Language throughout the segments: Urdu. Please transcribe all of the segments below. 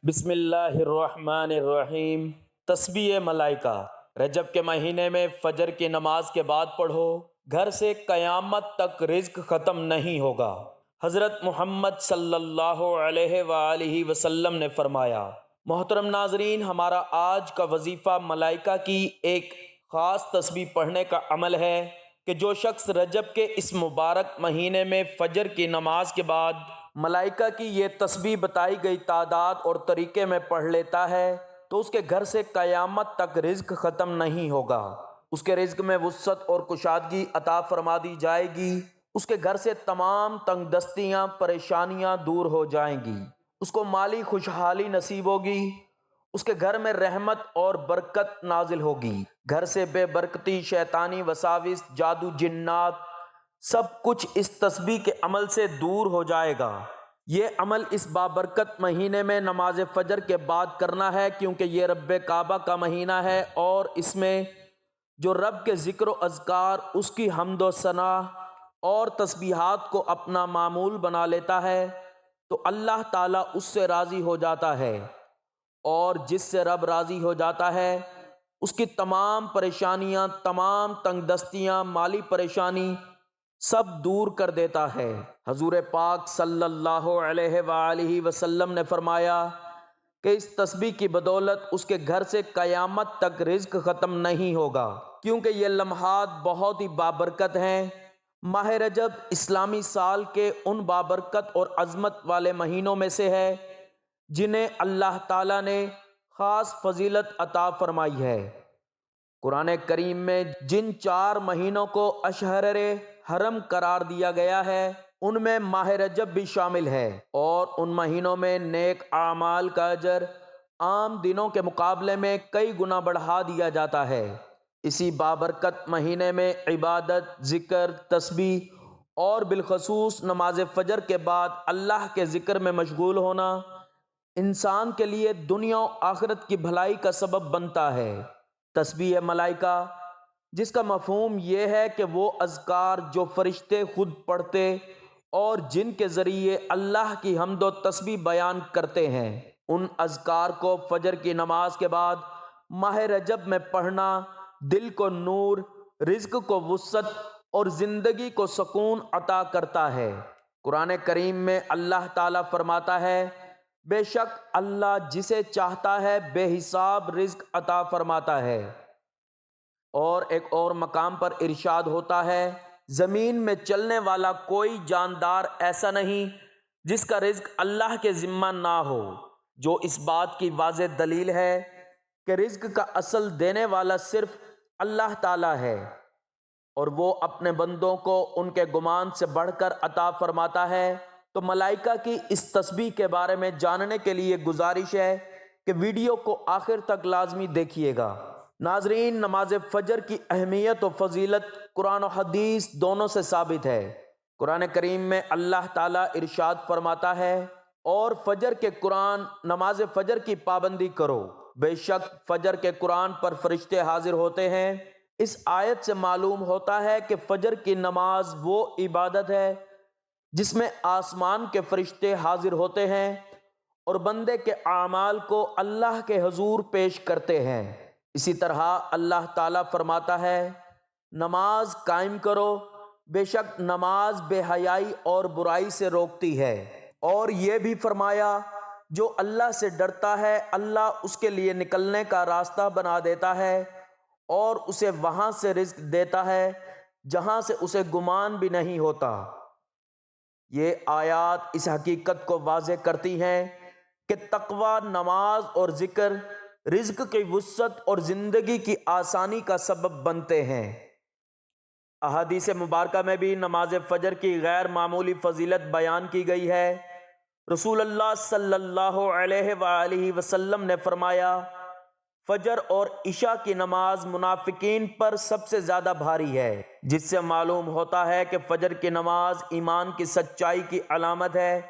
بسم اللہ الرحمن الرحیم۔ تسبیح ملائکہ۔ رجب کے مہینے میں فجر کی نماز کے بعد پڑھو، گھر سے قیامت تک رزق ختم نہیں ہوگا۔ حضرت محمد صلی اللہ علیہ وآلہ وسلم نے فرمایا۔ محترم ناظرین، ہمارا آج کا وظیفہ ملائکہ کی ایک خاص تسبیح پڑھنے کا عمل ہے کہ جو شخص رجب کے اس مبارک مہینے میں فجر کی نماز کے بعد ملائکہ کی یہ تسبیح بتائی گئی تعداد اور طریقے میں پڑھ لیتا ہے تو اس کے گھر سے قیامت تک رزق ختم نہیں ہوگا۔ اس کے رزق میں وسعت اور کشادگی عطا فرما دی جائے گی۔ اس کے گھر سے تمام تنگ دستیاں، پریشانیاں دور ہو جائیں گی۔ اس کو مالی خوشحالی نصیب ہوگی۔ اس کے گھر میں رحمت اور برکت نازل ہوگی۔ گھر سے بے برکتی، شیطانی وساوس، جادو، جنات، سب کچھ اس تسبیح کے عمل سے دور ہو جائے گا۔ یہ عمل اس بابرکت مہینے میں نماز فجر کے بعد کرنا ہے، کیونکہ یہ رب کعبہ کا مہینہ ہے اور اس میں جو رب کے ذکر و اذکار، اس کی حمد و ثنا اور تسبیحات کو اپنا معمول بنا لیتا ہے تو اللہ تعالیٰ اس سے راضی ہو جاتا ہے، اور جس سے رب راضی ہو جاتا ہے اس کی تمام پریشانیاں، تمام تنگ دستیاں، مالی پریشانی سب دور کر دیتا ہے۔ حضور پاک صلی اللہ علیہ وآلہ وسلم نے فرمایا کہ اس تسبیح کی بدولت اس کے گھر سے قیامت تک رزق ختم نہیں ہوگا، کیونکہ یہ لمحات بہت ہی بابرکت ہیں۔ ماہ رجب اسلامی سال کے ان بابرکت اور عظمت والے مہینوں میں سے ہے جنہیں اللہ تعالیٰ نے خاص فضیلت عطا فرمائی ہے۔ قرآن کریم میں جن 4 مہینوں کو اشہر حرم قرار دیا گیا ہے ان میں ماہ رجب بھی شامل ہے، اور ان مہینوں میں نیک اعمال کا اجر عام دنوں کے مقابلے میں کئی گنا بڑھا دیا جاتا ہے۔ اسی بابرکت مہینے میں عبادت، ذکر، تسبیح اور بالخصوص نماز فجر کے بعد اللہ کے ذکر میں مشغول ہونا انسان کے لیے دنیا و آخرت کی بھلائی کا سبب بنتا ہے۔ تسبیح ملائکہ، جس کا مفہوم یہ ہے کہ وہ اذکار جو فرشتے خود پڑھتے اور جن کے ذریعے اللہ کی حمد و تسبیح بیان کرتے ہیں، ان اذکار کو فجر کی نماز کے بعد ماہ رجب میں پڑھنا دل کو نور، رزق کو وسعت اور زندگی کو سکون عطا کرتا ہے۔ قرآن کریم میں اللہ تعالیٰ فرماتا ہے، بے شک اللہ جسے چاہتا ہے بے حساب رزق عطا فرماتا ہے، اور ایک اور مقام پر ارشاد ہوتا ہے، زمین میں چلنے والا کوئی جاندار ایسا نہیں جس کا رزق اللہ کے ذمہ نہ ہو، جو اس بات کی واضح دلیل ہے کہ رزق کا اصل دینے والا صرف اللہ تعالیٰ ہے، اور وہ اپنے بندوں کو ان کے گمان سے بڑھ کر عطا فرماتا ہے۔ تو ملائکہ کی اس تسبیح کے بارے میں جاننے کے لیے گزارش ہے کہ ویڈیو کو آخر تک لازمی دیکھیے گا۔ ناظرین، نماز فجر کی اہمیت و فضیلت قرآن و حدیث دونوں سے ثابت ہے۔ قرآن کریم میں اللہ تعالیٰ ارشاد فرماتا ہے، اور فجر کے قرآن، نماز فجر کی پابندی کرو، بے شک فجر کے قرآن پر فرشتے حاضر ہوتے ہیں۔ اس آیت سے معلوم ہوتا ہے کہ فجر کی نماز وہ عبادت ہے جس میں آسمان کے فرشتے حاضر ہوتے ہیں اور بندے کے اعمال کو اللہ کے حضور پیش کرتے ہیں۔ اسی طرح اللہ تعالیٰ فرماتا ہے، نماز قائم کرو، بے شک نماز بے حیائی اور برائی سے روکتی ہے، اور یہ بھی فرمایا، جو اللہ سے ڈرتا ہے اللہ اس کے لیے نکلنے کا راستہ بنا دیتا ہے اور اسے وہاں سے رزق دیتا ہے جہاں سے اسے گمان بھی نہیں ہوتا۔ یہ آیات اس حقیقت کو واضح کرتی ہیں کہ تقوی، نماز اور ذکر رزق کی وسعت اور زندگی کی آسانی کا سبب بنتے ہیں۔ احادیث مبارکہ میں بھی نماز فجر کی غیر معمولی فضیلت بیان کی گئی ہے۔ رسول اللہ صلی اللہ علیہ وآلہ وسلم نے فرمایا، فجر اور عشاء کی نماز منافقین پر سب سے زیادہ بھاری ہے، جس سے معلوم ہوتا ہے کہ فجر کی نماز ایمان کی سچائی کی علامت ہے۔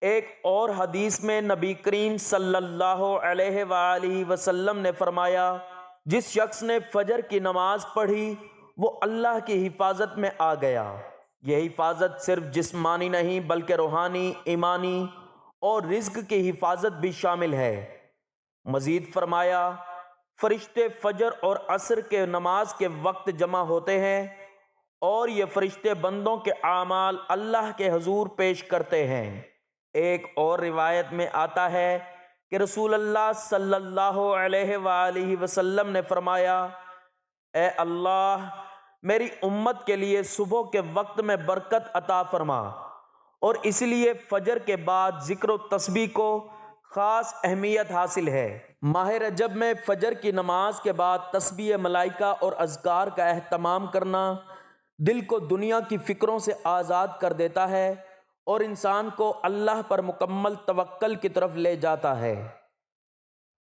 ایک اور حدیث میں نبی کریم صلی اللہ علیہ وآلہ وسلم نے فرمایا، جس شخص نے فجر کی نماز پڑھی وہ اللہ کی حفاظت میں آ گیا۔ یہ حفاظت صرف جسمانی نہیں بلکہ روحانی، ایمانی اور رزق کی حفاظت بھی شامل ہے۔ مزید فرمایا، فرشتے فجر اور عصر کے نماز کے وقت جمع ہوتے ہیں اور یہ فرشتے بندوں کے اعمال اللہ کے حضور پیش کرتے ہیں۔ ایک اور روایت میں آتا ہے کہ رسول اللہ صلی اللہ علیہ وآلہ وسلم نے فرمایا، اے اللہ، میری امت کے لیے صبح کے وقت میں برکت عطا فرما، اور اس لیے فجر کے بعد ذکر و تسبیح کو خاص اہمیت حاصل ہے۔ ماہ رجب میں فجر کی نماز کے بعد تسبیح ملائکہ اور اذکار کا اہتمام کرنا دل کو دنیا کی فکروں سے آزاد کر دیتا ہے اور انسان کو اللہ پر مکمل توکل کی طرف لے جاتا ہے۔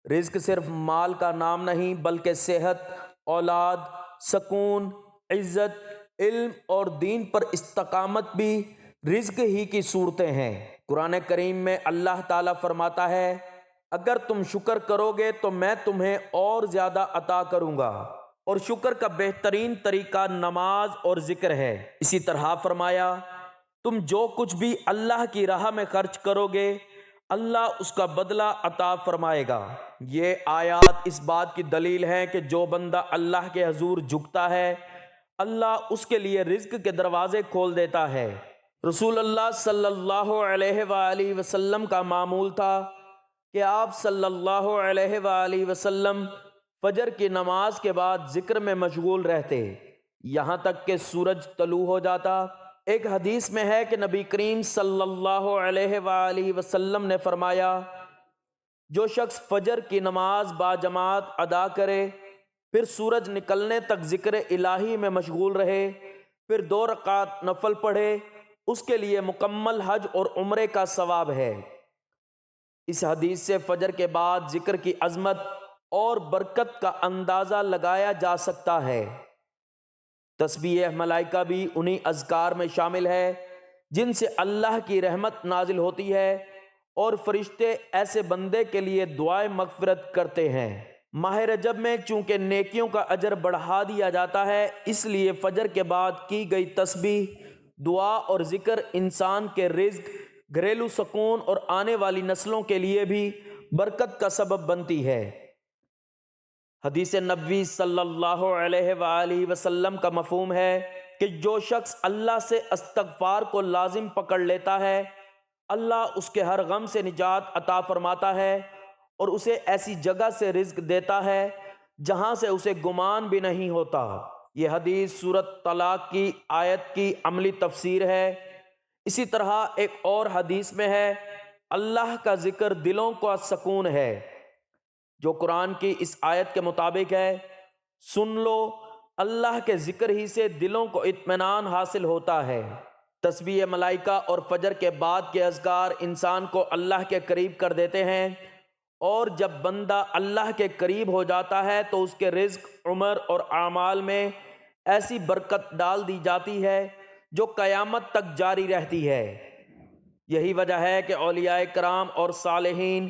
رزق صرف مال کا نام نہیں، بلکہ صحت، اولاد، سکون، عزت، علم اور دین پر استقامت بھی رزق ہی کی صورتیں ہیں۔ قرآن کریم میں اللہ تعالیٰ فرماتا ہے، اگر تم شکر کرو گے تو میں تمہیں اور زیادہ عطا کروں گا، اور شکر کا بہترین طریقہ نماز اور ذکر ہے۔ اسی طرح فرمایا، تم جو کچھ بھی اللہ کی راہ میں خرچ کرو گے اللہ اس کا بدلہ عطا فرمائے گا۔ یہ آیات اس بات کی دلیل ہیں کہ جو بندہ اللہ کے حضور جھکتا ہے اللہ اس کے لیے رزق کے دروازے کھول دیتا ہے۔ رسول اللہ صلی اللہ علیہ وآلہ وسلم کا معمول تھا کہ آپ صلی اللہ علیہ وآلہ وسلم فجر کی نماز کے بعد ذکر میں مشغول رہتے یہاں تک کہ سورج طلوع ہو جاتا۔ ایک حدیث میں ہے کہ نبی کریم صلی اللہ علیہ وآلہ وسلم نے فرمایا، جو شخص فجر کی نماز باجماعت ادا کرے، پھر سورج نکلنے تک ذکر الہی میں مشغول رہے، پھر 2 رکعت نفل پڑھے، اس کے لیے مکمل حج اور عمرے کا ثواب ہے۔ اس حدیث سے فجر کے بعد ذکر کی عظمت اور برکت کا اندازہ لگایا جا سکتا ہے۔ تسبیح ملائکہ بھی انہی اذکار میں شامل ہے جن سے اللہ کی رحمت نازل ہوتی ہے اور فرشتے ایسے بندے کے لیے دعائے مغفرت کرتے ہیں۔ ماہ رجب میں چونکہ نیکیوں کا اجر بڑھا دیا جاتا ہے، اس لیے فجر کے بعد کی گئی تسبیح، دعا اور ذکر انسان کے رزق، گھریلو سکون اور آنے والی نسلوں کے لیے بھی برکت کا سبب بنتی ہے۔ حدیث نبوی صلی اللہ علیہ وآلہ وسلم کا مفہوم ہے کہ جو شخص اللہ سے استغفار کو لازم پکڑ لیتا ہے اللہ اس کے ہر غم سے نجات عطا فرماتا ہے اور اسے ایسی جگہ سے رزق دیتا ہے جہاں سے اسے گمان بھی نہیں ہوتا۔ یہ حدیث سورۃ طلاق کی آیت کی عملی تفسیر ہے۔ اسی طرح ایک اور حدیث میں ہے، اللہ کا ذکر دلوں کا سکون ہے، جو قرآن کی اس آیت کے مطابق ہے، سن لو اللہ کے ذکر ہی سے دلوں کو اطمینان حاصل ہوتا ہے۔ تسبیح ملائکہ اور فجر کے بعد کے اذکار انسان کو اللہ کے قریب کر دیتے ہیں، اور جب بندہ اللہ کے قریب ہو جاتا ہے تو اس کے رزق، عمر اور اعمال میں ایسی برکت ڈال دی جاتی ہے جو قیامت تک جاری رہتی ہے۔ یہی وجہ ہے کہ اولیاء کرام اور صالحین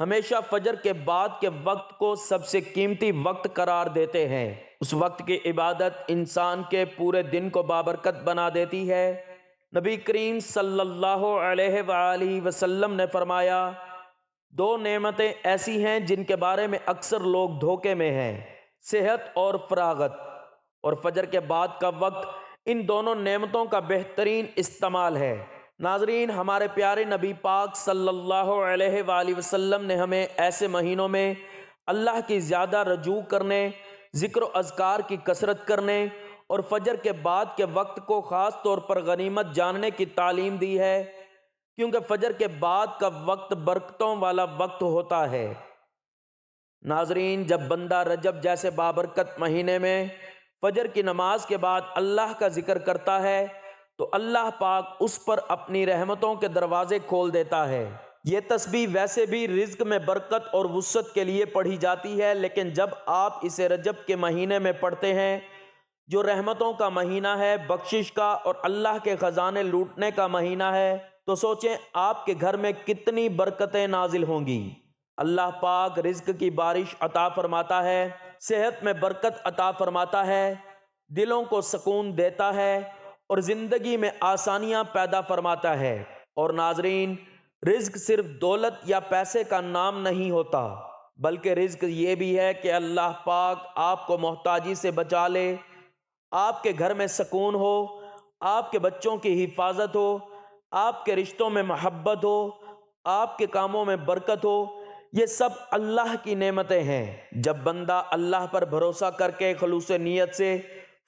ہمیشہ فجر کے بعد کے وقت کو سب سے قیمتی وقت قرار دیتے ہیں۔ اس وقت کی عبادت انسان کے پورے دن کو بابرکت بنا دیتی ہے۔ نبی کریم صلی اللہ علیہ وآلہ وسلم نے فرمایا، 2 نعمتیں ایسی ہیں جن کے بارے میں اکثر لوگ دھوکے میں ہیں، صحت اور فراغت، اور فجر کے بعد کا وقت ان دونوں نعمتوں کا بہترین استعمال ہے۔ ناظرین، ہمارے پیارے نبی پاک صلی اللہ علیہ وآلہ وسلم نے ہمیں ایسے مہینوں میں اللہ کی زیادہ رجوع کرنے، ذکر و اذکار کی کثرت کرنے اور فجر کے بعد کے وقت کو خاص طور پر غنیمت جاننے کی تعلیم دی ہے، کیونکہ فجر کے بعد کا وقت برکتوں والا وقت ہوتا ہے۔ ناظرین، جب بندہ رجب جیسے بابرکت مہینے میں فجر کی نماز کے بعد اللہ کا ذکر کرتا ہے تو اللہ پاک اس پر اپنی رحمتوں کے دروازے کھول دیتا ہے۔ یہ تسبیح ویسے بھی رزق میں برکت اور وسعت کے لیے پڑھی جاتی ہے، لیکن جب آپ اسے رجب کے مہینے میں پڑھتے ہیں جو رحمتوں کا مہینہ ہے، بخشش کا اور اللہ کے خزانے لوٹنے کا مہینہ ہے، تو سوچیں آپ کے گھر میں کتنی برکتیں نازل ہوں گی۔ اللہ پاک رزق کی بارش عطا فرماتا ہے، صحت میں برکت عطا فرماتا ہے، دلوں کو سکون دیتا ہے اور زندگی میں آسانیاں پیدا فرماتا ہے۔ اور ناظرین، رزق صرف دولت یا پیسے کا نام نہیں ہوتا، بلکہ رزق یہ بھی ہے کہ اللہ پاک آپ کو محتاجی سے بچا لے، آپ کے گھر میں سکون ہو، آپ کے بچوں کی حفاظت ہو، آپ کے رشتوں میں محبت ہو، آپ کے کاموں میں برکت ہو۔ یہ سب اللہ کی نعمتیں ہیں۔ جب بندہ اللہ پر بھروسہ کر کے خلوص نیت سے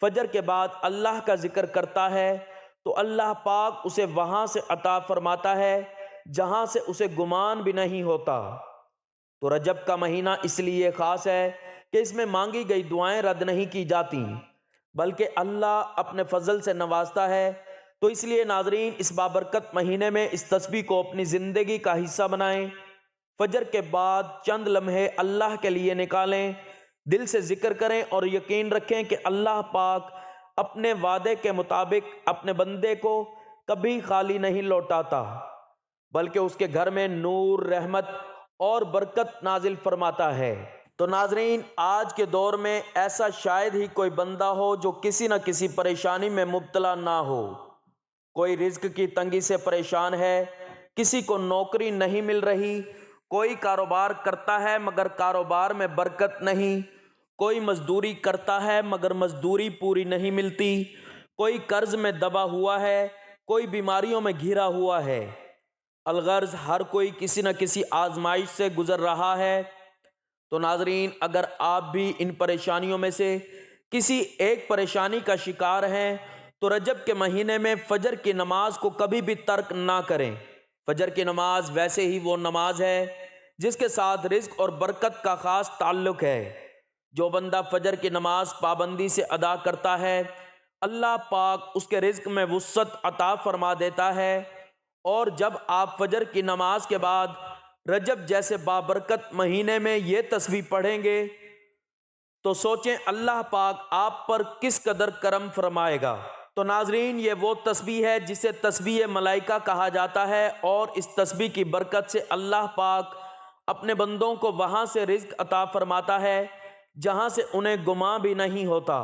فجر کے بعد اللہ کا ذکر کرتا ہے تو اللہ پاک اسے وہاں سے عطا فرماتا ہے جہاں سے اسے گمان بھی نہیں ہوتا۔ تو رجب کا مہینہ اس لیے خاص ہے کہ اس میں مانگی گئی دعائیں رد نہیں کی جاتی، بلکہ اللہ اپنے فضل سے نوازتا ہے۔ تو اس لیے ناظرین، اس بابرکت مہینے میں اس تسبیح کو اپنی زندگی کا حصہ بنائیں۔ فجر کے بعد چند لمحے اللہ کے لیے نکالیں، دل سے ذکر کریں اور یقین رکھیں کہ اللہ پاک اپنے وعدے کے مطابق اپنے بندے کو کبھی خالی نہیں لوٹاتا، بلکہ اس کے گھر میں نور، رحمت اور برکت نازل فرماتا ہے۔ تو ناظرین، آج کے دور میں ایسا شاید ہی کوئی بندہ ہو جو کسی نہ کسی پریشانی میں مبتلا نہ ہو۔ کوئی رزق کی تنگی سے پریشان ہے، کسی کو نوکری نہیں مل رہی، کوئی کاروبار کرتا ہے مگر کاروبار میں برکت نہیں، کوئی مزدوری کرتا ہے مگر مزدوری پوری نہیں ملتی، کوئی قرض میں دبا ہوا ہے، کوئی بیماریوں میں گھرا ہوا ہے۔ الغرض ہر کوئی کسی نہ کسی آزمائش سے گزر رہا ہے۔ تو ناظرین، اگر آپ بھی ان پریشانیوں میں سے کسی ایک پریشانی کا شکار ہیں تو رجب کے مہینے میں فجر کی نماز کو کبھی بھی ترک نہ کریں۔ فجر کی نماز ویسے ہی وہ نماز ہے جس کے ساتھ رزق اور برکت کا خاص تعلق ہے۔ جو بندہ فجر کی نماز پابندی سے ادا کرتا ہے، اللہ پاک اس کے رزق میں وسعت عطا فرما دیتا ہے۔ اور جب آپ فجر کی نماز کے بعد رجب جیسے بابرکت مہینے میں یہ تسبیح پڑھیں گے تو سوچیں اللہ پاک آپ پر کس قدر کرم فرمائے گا۔ تو ناظرین، یہ وہ تسبیح ہے جسے تسبیح ملائکہ کہا جاتا ہے، اور اس تسبیح کی برکت سے اللہ پاک اپنے بندوں کو وہاں سے رزق عطا فرماتا ہے جہاں سے انہیں گمان بھی نہیں ہوتا۔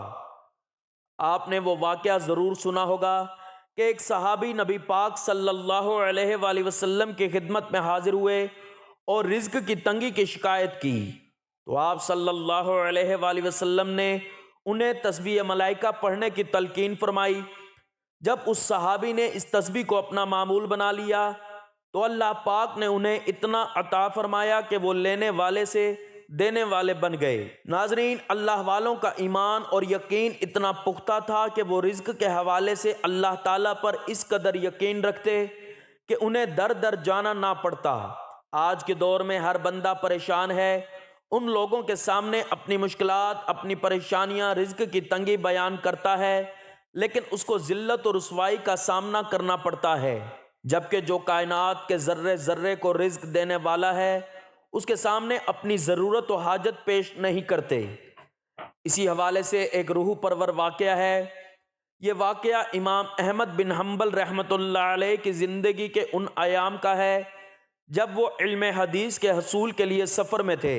آپ نے وہ واقعہ ضرور سنا ہوگا کہ ایک صحابی نبی پاک صلی اللہ علیہ وآلہ وسلم کی خدمت میں حاضر ہوئے اور رزق کی تنگی کی شکایت کی، تو آپ صلی اللہ علیہ وآلہ وسلم نے انہیں تسبیح ملائکہ پڑھنے کی تلقین فرمائی۔ جب اس صحابی نے اس تسبیح کو اپنا معمول بنا لیا تو اللہ پاک نے انہیں اتنا عطا فرمایا کہ وہ لینے والے سے دینے والے بن گئے۔ ناظرین، اللہ والوں کا ایمان اور یقین اتنا پختہ تھا کہ وہ رزق کے حوالے سے اللہ تعالیٰ پر اس قدر یقین رکھتے کہ انہیں در در جانا نہ پڑتا۔ آج کے دور میں ہر بندہ پریشان ہے، ان لوگوں کے سامنے اپنی مشکلات، اپنی پریشانیاں، رزق کی تنگی بیان کرتا ہے، لیکن اس کو ذلت اور رسوائی کا سامنا کرنا پڑتا ہے، جبکہ جو کائنات کے ذرے ذرے کو رزق دینے والا ہے اس کے سامنے اپنی ضرورت و حاجت پیش نہیں کرتے۔ اسی حوالے سے ایک روح پرور واقعہ ہے۔ یہ واقعہ امام احمد بن حنبل رحمۃ اللہ علیہ کی زندگی کے ان ایام کا ہے جب وہ علم حدیث کے حصول کے لیے سفر میں تھے۔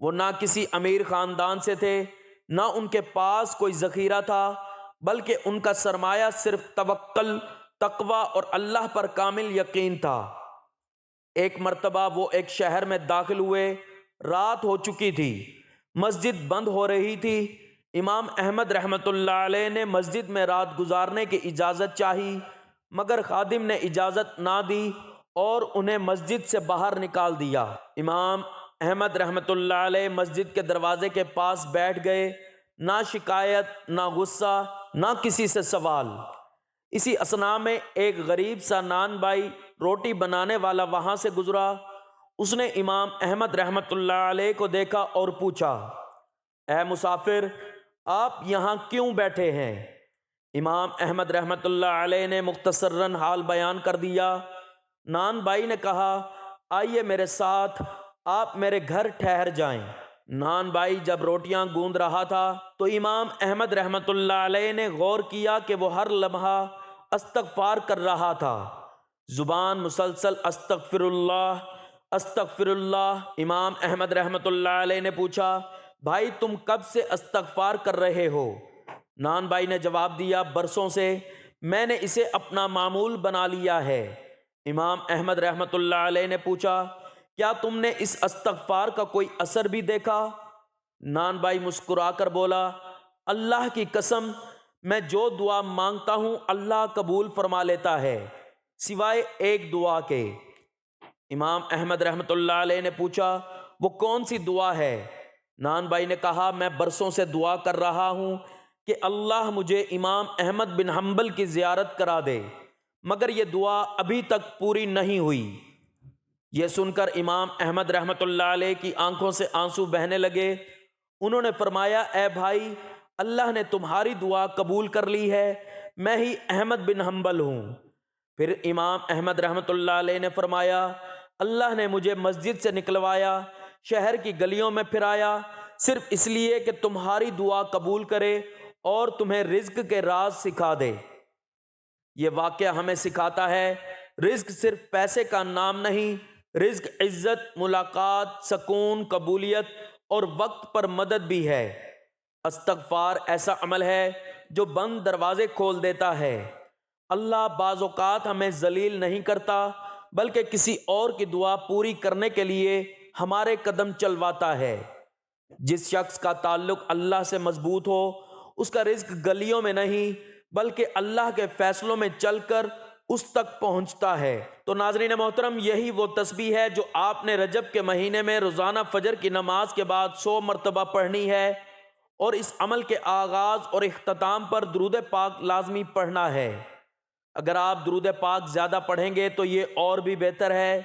وہ نہ کسی امیر خاندان سے تھے، نہ ان کے پاس کوئی ذخیرہ تھا، بلکہ ان کا سرمایہ صرف توکل، تقوی اور اللہ پر کامل یقین تھا۔ ایک مرتبہ وہ ایک شہر میں داخل ہوئے، رات ہو چکی تھی، مسجد بند ہو رہی تھی۔ امام احمد رحمۃ اللہ علیہ نے مسجد میں رات گزارنے کی اجازت چاہی، مگر خادم نے اجازت نہ دی اور انہیں مسجد سے باہر نکال دیا۔ امام احمد رحمۃ اللہ علیہ مسجد کے دروازے کے پاس بیٹھ گئے، نہ شکایت، نہ غصہ، نہ کسی سے سوال۔ اسی اثناء میں ایک غریب سا نان بائی روٹی بنانے والا وہاں سے گزرا۔ اس نے امام احمد رحمۃ اللہ علیہ کو دیکھا اور پوچھا، اے مسافر، آپ یہاں کیوں بیٹھے ہیں؟ امام احمد رحمۃ اللہ علیہ نے مختصراً حال بیان کر دیا۔ نان بائی نے کہا، آئیے میرے ساتھ، آپ میرے گھر ٹھہر جائیں۔ نان بائی جب روٹیاں گوندھ رہا تھا تو امام احمد رحمۃ اللہ علیہ نے غور کیا کہ وہ ہر لمحہ استغفار کر رہا تھا، زبان مسلسل استغفر اللہ، استغفر اللہ۔ امام احمد رحمۃ اللہ علیہ نے پوچھا، بھائی تم کب سے استغفار کر رہے ہو؟ نان بھائی نے جواب دیا، برسوں سے، میں نے اسے اپنا معمول بنا لیا ہے۔ امام احمد رحمۃ اللہ علیہ نے پوچھا کیا تم نے اس استغفار کا کوئی اثر بھی دیکھا؟ نان بھائی مسکرا کر بولا اللہ کی قسم میں جو دعا مانگتا ہوں اللہ قبول فرما لیتا ہے سوائے ایک دعا کے۔ امام احمد رحمۃ اللہ علیہ نے پوچھا وہ کون سی دعا ہے؟ نان بھائی نے کہا میں برسوں سے دعا کر رہا ہوں کہ اللہ مجھے امام احمد بن حنبل کی زیارت کرا دے مگر یہ دعا ابھی تک پوری نہیں ہوئی۔ یہ سن کر امام احمد رحمۃ اللہ علیہ کی آنکھوں سے آنسو بہنے لگے۔ انہوں نے فرمایا اے بھائی اللہ نے تمہاری دعا قبول کر لی ہے، میں ہی احمد بن حنبل ہوں۔ پھر امام احمد رحمۃ اللہ علیہ نے فرمایا اللہ نے مجھے مسجد سے نکلوایا، شہر کی گلیوں میں پھرایا صرف اس لیے کہ تمہاری دعا قبول کرے اور تمہیں رزق کے راز سکھا دے۔ یہ واقعہ ہمیں سکھاتا ہے رزق صرف پیسے کا نام نہیں، رزق عزت، ملاقات، سکون، قبولیت اور وقت پر مدد بھی ہے۔ استغفار ایسا عمل ہے جو بند دروازے کھول دیتا ہے۔ اللہ بعض اوقات ہمیں ذلیل نہیں کرتا بلکہ کسی اور کی دعا پوری کرنے کے لیے ہمارے قدم چلواتا ہے۔ جس شخص کا تعلق اللہ سے مضبوط ہو اس کا رزق گلیوں میں نہیں بلکہ اللہ کے فیصلوں میں چل کر اس تک پہنچتا ہے۔ تو ناظرین محترم یہی وہ تسبیح ہے جو آپ نے رجب کے مہینے میں روزانہ فجر کی نماز کے بعد 100 مرتبہ پڑھنی ہے، اور اس عمل کے آغاز اور اختتام پر درود پاک لازمی پڑھنا ہے۔ اگر آپ درود پاک زیادہ پڑھیں گے تو یہ اور بھی بہتر ہے۔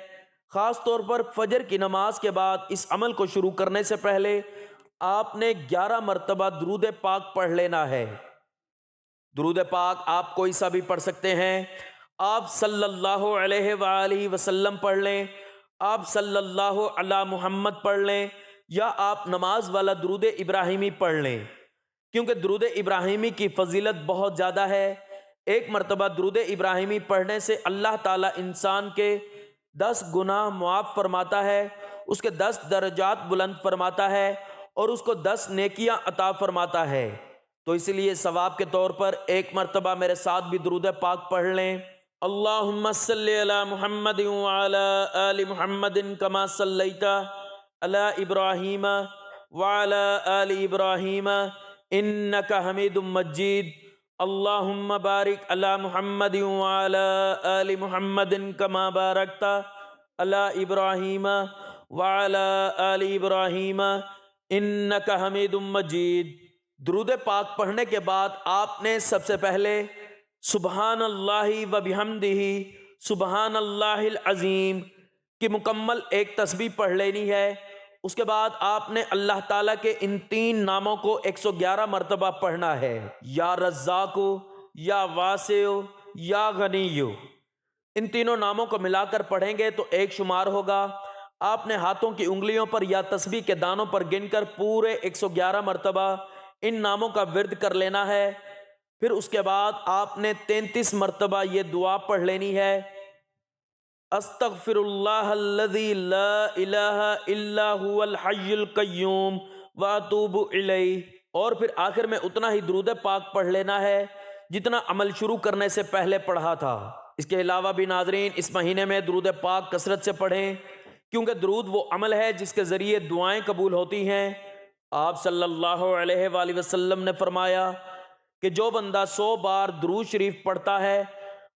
خاص طور پر فجر کی نماز کے بعد اس عمل کو شروع کرنے سے پہلے آپ نے 11 مرتبہ درود پاک پڑھ لینا ہے۔ درود پاک آپ کوئی سا بھی پڑھ سکتے ہیں، آپ صلی اللہ علیہ وآلہ وسلم پڑھ لیں، آپ صلی اللہ علی محمد پڑھ لیں، یا آپ نماز والا درود ابراہیمی پڑھ لیں، کیونکہ درود ابراہیمی کی فضیلت بہت زیادہ ہے۔ ایک مرتبہ درود ابراہیمی پڑھنے سے اللہ تعالیٰ انسان کے 10 گناہ معاف فرماتا ہے، اس کے 10 درجات بلند فرماتا ہے اور اس کو 10 نیکیاں عطا فرماتا ہے۔ تو اس لیے ثواب کے طور پر ایک مرتبہ میرے ساتھ بھی درود پاک پڑھ لیں۔ اللہم صلی علی محمد وعلی آل محمد کما صلیت علی ابراہیم وعلی آل ابراہیم انک حمید مجید۔ اللہم بارک علی محمد وعلی آل محمد کما بارکت علی ابراہیم وعلی آل ابراہیم انک حمید مجید۔ درود پاک پڑھنے کے بعد آپ نے سب سے پہلے سبحان اللہ و بحمدہ سبحان اللہ العظیم کی مکمل ایک تسبیح پڑھ لینی ہے۔ اس کے بعد آپ نے اللہ تعالیٰ کے ان 3 ناموں کو 111 مرتبہ پڑھنا ہے، یا رزاق، یا واسع، یا غنی۔ ان تینوں ناموں کو ملا کر پڑھیں گے تو ایک شمار ہوگا۔ آپ نے ہاتھوں کی انگلیوں پر یا تسبیح کے دانوں پر گن کر پورے 111 مرتبہ ان ناموں کا ورد کر لینا ہے۔ پھر اس کے بعد آپ نے 33 مرتبہ یہ دعا پڑھ لینی ہے، استغفر اللہ الذی لا الہ الا هو الحی القیوم واتوب الیہ، اور پھر آخر میں اتنا ہی درود پاک پڑھ لینا ہے جتنا عمل شروع کرنے سے پہلے پڑھا تھا۔ اس کے علاوہ بھی ناظرین اس مہینے میں درود پاک کثرت سے پڑھیں، کیونکہ درود وہ عمل ہے جس کے ذریعے دعائیں قبول ہوتی ہیں۔ آپ صلی اللہ علیہ وآلہ وسلم نے فرمایا کہ جو بندہ 100 بار درود شریف پڑھتا ہے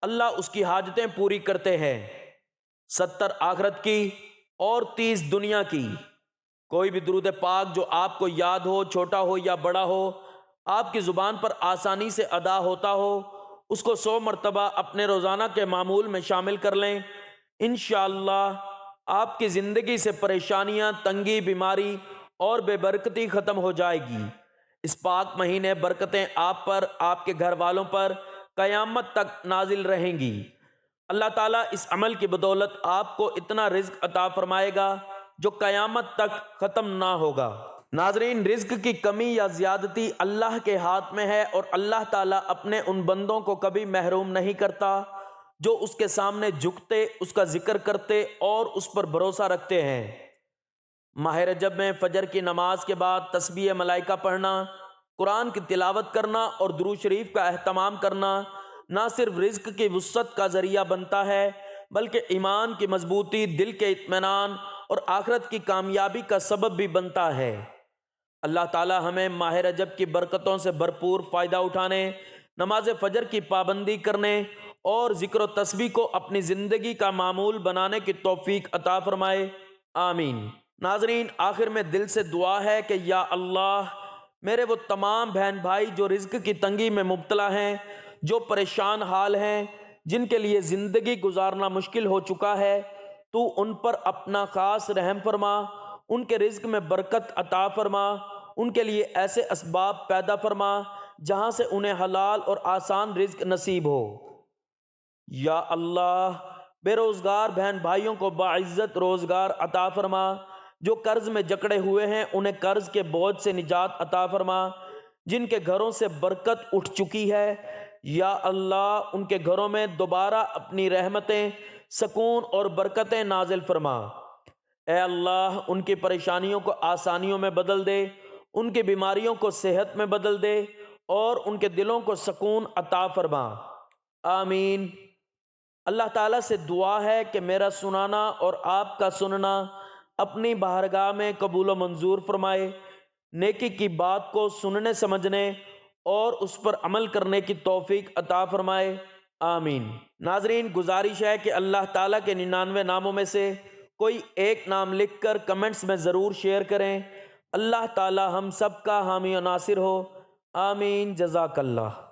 اللہ اس کی حاجتیں پوری کرتے ہیں، 70 آخرت کی اور 30 دنیا کی۔ کوئی بھی درود پاک جو آپ کو یاد ہو، چھوٹا ہو یا بڑا ہو، آپ کی زبان پر آسانی سے ادا ہوتا ہو، اس کو 100 مرتبہ اپنے روزانہ کے معمول میں شامل کر لیں۔ انشاءاللہ آپ کی زندگی سے پریشانیاں، تنگی، بیماری اور بے برکتی ختم ہو جائے گی۔ اس پاک مہینے برکتیں آپ پر، آپ کے گھر والوں پر قیامت تک نازل رہیں گی۔ اللہ تعالیٰ اس عمل کی بدولت آپ کو اتنا رزق عطا فرمائے گا جو قیامت تک ختم نہ ہوگا۔ ناظرین رزق کی کمی یا زیادتی اللہ کے ہاتھ میں ہے، اور اللہ تعالیٰ اپنے ان بندوں کو کبھی محروم نہیں کرتا جو اس کے سامنے جھکتے، اس کا ذکر کرتے اور اس پر بھروسہ رکھتے ہیں۔ ماہ رجب میں فجر کی نماز کے بعد تسبیح ملائکہ پڑھنا، قرآن کی تلاوت کرنا اور درود شریف کا اہتمام کرنا نہ صرف رزق کی وسعت کا ذریعہ بنتا ہے بلکہ ایمان کی مضبوطی، دل کے اطمینان اور آخرت کی کامیابی کا سبب بھی بنتا ہے۔ اللہ تعالی ہمیں ماہ رجب کی برکتوں سے بھرپور فائدہ اٹھانے، نماز فجر کی پابندی کرنے اور ذکر و تسبیح کو اپنی زندگی کا معمول بنانے کی توفیق عطا فرمائے، آمین۔ ناظرین، آخر میں دل سے دعا ہے کہ یا اللہ، میرے وہ تمام بہن بھائی جو رزق کی تنگی میں مبتلا ہیں، جو پریشان حال ہیں، جن کے لیے زندگی گزارنا مشکل ہو چکا ہے، تو ان پر اپنا خاص رحم فرما، ان کے رزق میں برکت عطا فرما، ان کے لیے ایسے اسباب پیدا فرما جہاں سے انہیں حلال اور آسان رزق نصیب ہو۔ یا اللہ، بے روزگار بہن بھائیوں کو باعزت روزگار عطا فرما، جو قرض میں جکڑے ہوئے ہیں انہیں قرض کے بوجھ سے نجات عطا فرما، جن کے گھروں سے برکت اٹھ چکی ہے، یا اللہ ان کے گھروں میں دوبارہ اپنی رحمتیں، سکون اور برکتیں نازل فرما۔ اے اللہ، ان کی پریشانیوں کو آسانیوں میں بدل دے، ان کی بیماریوں کو صحت میں بدل دے اور ان کے دلوں کو سکون عطا فرما، آمین۔ اللہ تعالیٰ سے دعا ہے کہ میرا سنانا اور آپ کا سننا اپنی بارگاہ میں قبول و منظور فرمائے، نیکی کی بات کو سننے سمجھنے اور اس پر عمل کرنے کی توفیق عطا فرمائے، آمین۔ ناظرین، گزارش ہے کہ اللہ تعالیٰ کے 99 ناموں میں سے کوئی ایک نام لکھ کر کمنٹس میں ضرور شیئر کریں۔ اللہ تعالیٰ ہم سب کا حامی و ناصر ہو، آمین۔ جزاک اللہ۔